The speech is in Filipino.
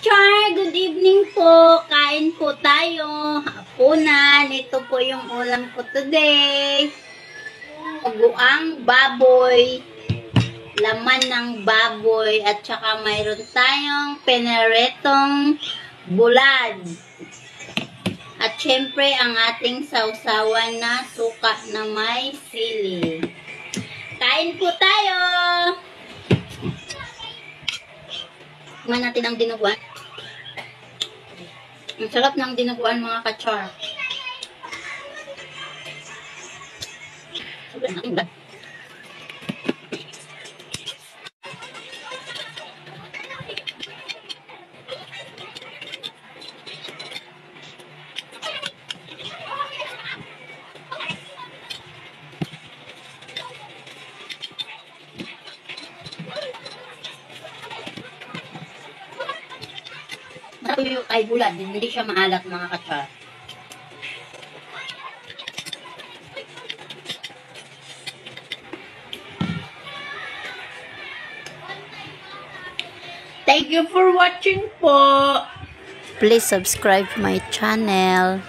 Char, good evening po. Kain po tayo. Hapunan. Ito po yung ulam ko today. Uguang baboy. Laman ng baboy. At saka mayroon tayong peneretong bulad. At syempre ang ating sausawan na suka na may sili. Kain po tayo. Tingnan natin ang dinuguan. Ang sarap ng dinuguan mga kachar. Yung ay bulad, hindi siya maalat mga kachar. Thank you for watching po. Please subscribe my channel.